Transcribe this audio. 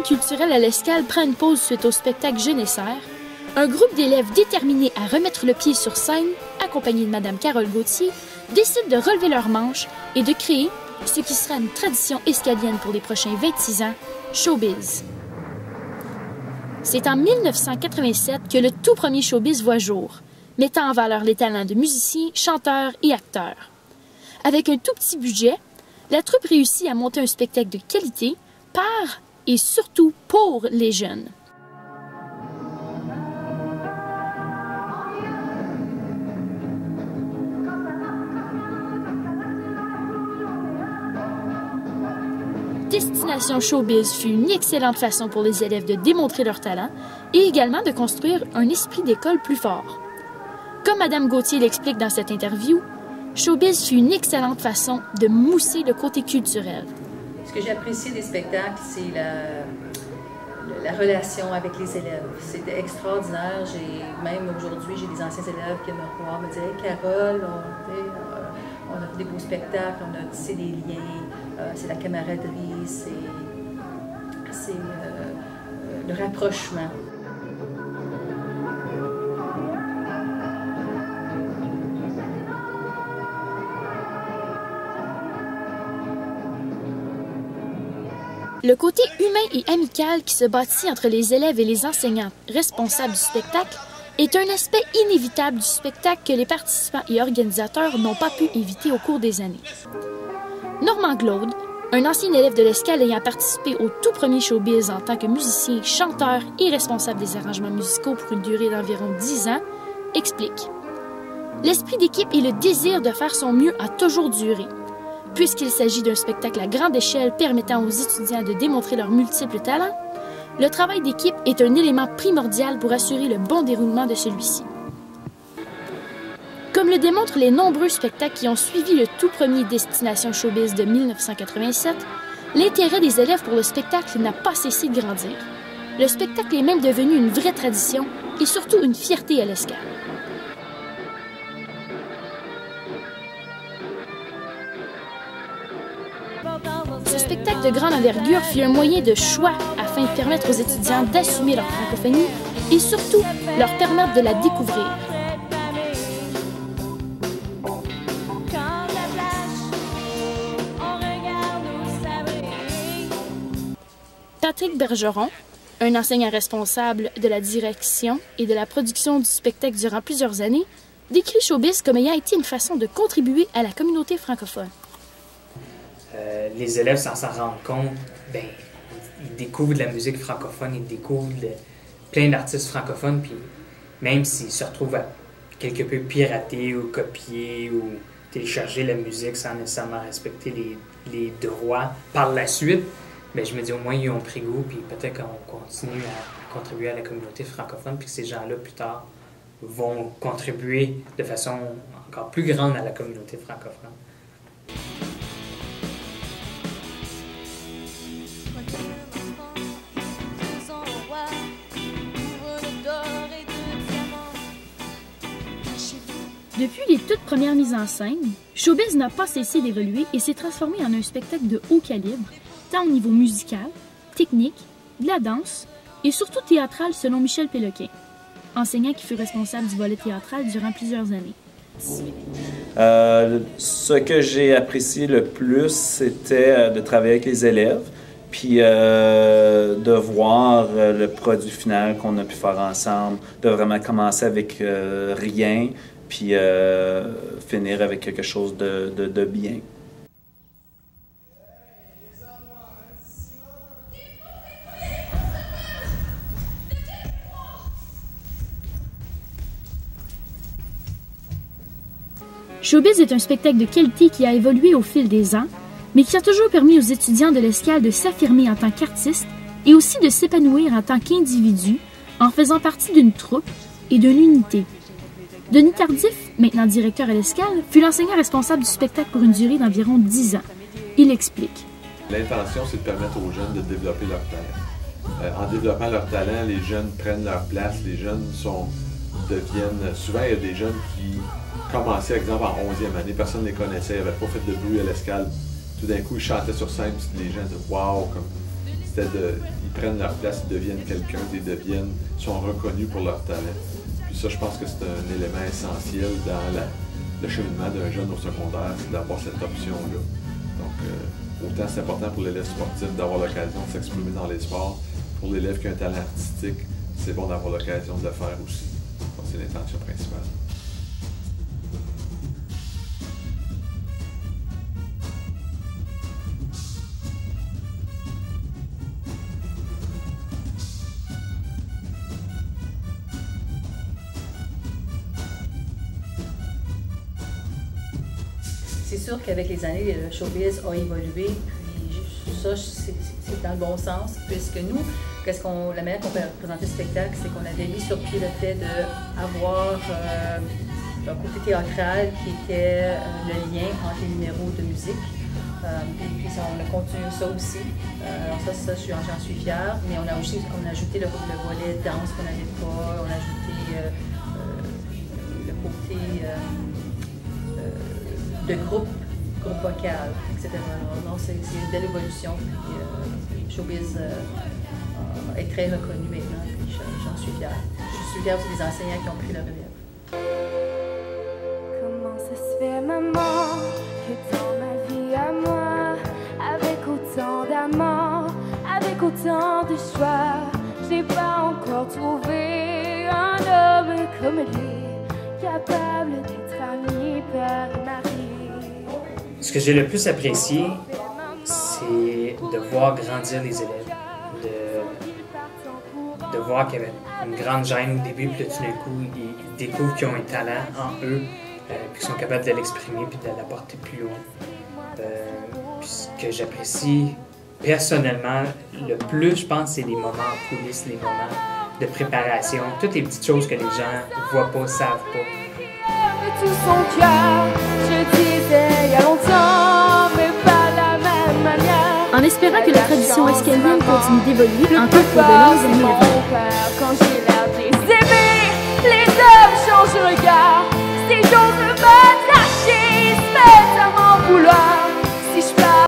centre culturel à l'Escale prend une pause suite au spectacle Genesser, un groupe d'élèves déterminés à remettre le pied sur scène, accompagnés de Mme Carole Gauthier, décident de relever leurs manches et de créer ce qui sera une tradition escalienne pour les prochains 26 ans, Showbiz. C'est en 1987 que le tout premier Showbiz voit jour, mettant en valeur les talents de musiciens, chanteurs et acteurs. Avec un tout petit budget, la troupe réussit à monter un spectacle de qualité par et surtout pour les jeunes. Destination Showbiz fut une excellente façon pour les élèves de démontrer leur talent et également de construire un esprit d'école plus fort. Comme Mme Gauthier l'explique dans cette interview, Showbiz fut une excellente façon de mousser le côté culturel. Ce que j'ai apprécié des spectacles, c'est la relation avec les élèves. C'était extraordinaire. Même aujourd'hui, j'ai des anciens élèves qui me revoient, me disent hey, « Carole, on a fait des beaux spectacles, on a tissé des liens, c'est la camaraderie, c'est le rapprochement. » Le côté humain et amical qui se bâtit entre les élèves et les enseignants responsables du spectacle est un aspect inévitable du spectacle que les participants et organisateurs n'ont pas pu éviter au cours des années. Normand Glaude, un ancien élève de l'Escale ayant participé au tout premier Showbiz en tant que musicien, chanteur et responsable des arrangements musicaux pour une durée d'environ 10 ans, explique « L'esprit d'équipe et le désir de faire son mieux a toujours duré. Puisqu'il s'agit d'un spectacle à grande échelle permettant aux étudiants de démontrer leurs multiples talents, le travail d'équipe est un élément primordial pour assurer le bon déroulement de celui-ci. » Comme le démontrent les nombreux spectacles qui ont suivi le tout premier Destination Showbiz de 1987, l'intérêt des élèves pour le spectacle n'a pas cessé de grandir. Le spectacle est même devenu une vraie tradition et surtout une fierté à l'Escale. Ce spectacle de grande envergure fut un moyen de choix afin de permettre aux étudiants d'assumer leur francophonie et surtout leur permettre de la découvrir. Patrick Bergeron, un enseignant responsable de la direction et de la production du spectacle durant plusieurs années, décrit Showbiz comme ayant été une façon de contribuer à la communauté francophone. Les élèves, sans s'en rendre compte, ils découvrent de la musique francophone, ils découvrent plein d'artistes francophones, puis même s'ils se retrouvent à quelque peu pirater ou copier ou télécharger la musique sans nécessairement respecter les droits par la suite, je me dis au moins ils ont pris goût, puis peut-être qu'on continue à contribuer à la communauté francophone, puis que ces gens-là, plus tard, vont contribuer de façon encore plus grande à la communauté francophone. Depuis les toutes premières mises en scène, Showbiz n'a pas cessé d'évoluer et s'est transformé en un spectacle de haut calibre, tant au niveau musical, technique, de la danse et surtout théâtral selon Michel Péloquin, enseignant qui fut responsable du volet théâtral durant plusieurs années. Ce que j'ai apprécié le plus, c'était de travailler avec les élèves, puis de voir le produit final qu'on a pu faire ensemble, de vraiment commencer avec rien, puis finir avec quelque chose de bien. Showbiz est un spectacle de qualité qui a évolué au fil des ans, mais qui a toujours permis aux étudiants de l'Escale de s'affirmer en tant qu'artistes et aussi de s'épanouir en tant qu'individus en faisant partie d'une troupe et d'une unité. Denis Tardif, maintenant directeur à l'Escale, fut l'enseignant responsable du spectacle pour une durée d'environ 10 ans. Il explique. L'intention, c'est de permettre aux jeunes de développer leur talent. En développant leur talent, les jeunes prennent leur place, les jeunes deviennent... Souvent, il y a des jeunes qui commençaient, par exemple, en 11e année, personne ne les connaissait, ils n'avaient pas fait de bruit à l'Escale. Tout d'un coup, ils chantaient sur scène, puis les gens disaient « wow », prennent leur place, ils deviennent quelqu'un, sont reconnus pour leur talent. Puis ça, je pense que c'est un élément essentiel dans le cheminement d'un jeune au secondaire, c'est d'avoir cette option-là. Donc, autant c'est important pour l'élève sportif d'avoir l'occasion de s'exprimer dans les sports, pour l'élève qui a un talent artistique, c'est bon d'avoir l'occasion de le faire aussi. Donc, c'est l'intention principale. C'est sûr qu'avec les années, le showbiz a évolué, puis ça, c'est dans le bon sens, puisque nous, la manière qu'on peut présenter le spectacle, c'est qu'on avait mis sur pied le fait d'avoir un côté théâtral qui était le lien entre les numéros de musique. Puis on a continué ça aussi. Alors ça j'en suis fière, mais on a ajouté le volet danse qu'on n'avait pas, on a ajouté le côté de groupe vocal, etc. Alors, c'est une belle évolution. Puis, Showbiz est très reconnu maintenant, puis j'en suis fière. Je suis fière aussi des enseignants qui ont pris la relève. Comment ça se fait, maman, que dans ma vie à moi, avec autant d'amour, avec autant de choix, j'ai pas encore trouvé un homme comme lui, capable d'être ami, père et mari. Ce que j'ai le plus apprécié, c'est de voir grandir les élèves, de voir qu'il y avait une grande gêne au début, puis là, tout d'un coup, ils découvrent qu'ils ont un talent en eux, puis qu'ils sont capables de l'exprimer, puis de l'apporter plus loin. Puis ce que j'apprécie personnellement le plus, je pense, c'est les moments en coulisses, les moments de préparation, toutes les petites choses que les gens ne voient pas, savent pas. Tout son cœur, je disais il y a longtemps, mais pas de la même manière. En espérant que la tradition escalienne continue d'évoluer encore pour de longues années à venir. Quand j'ai l'air de les aimer, les hommes changeront.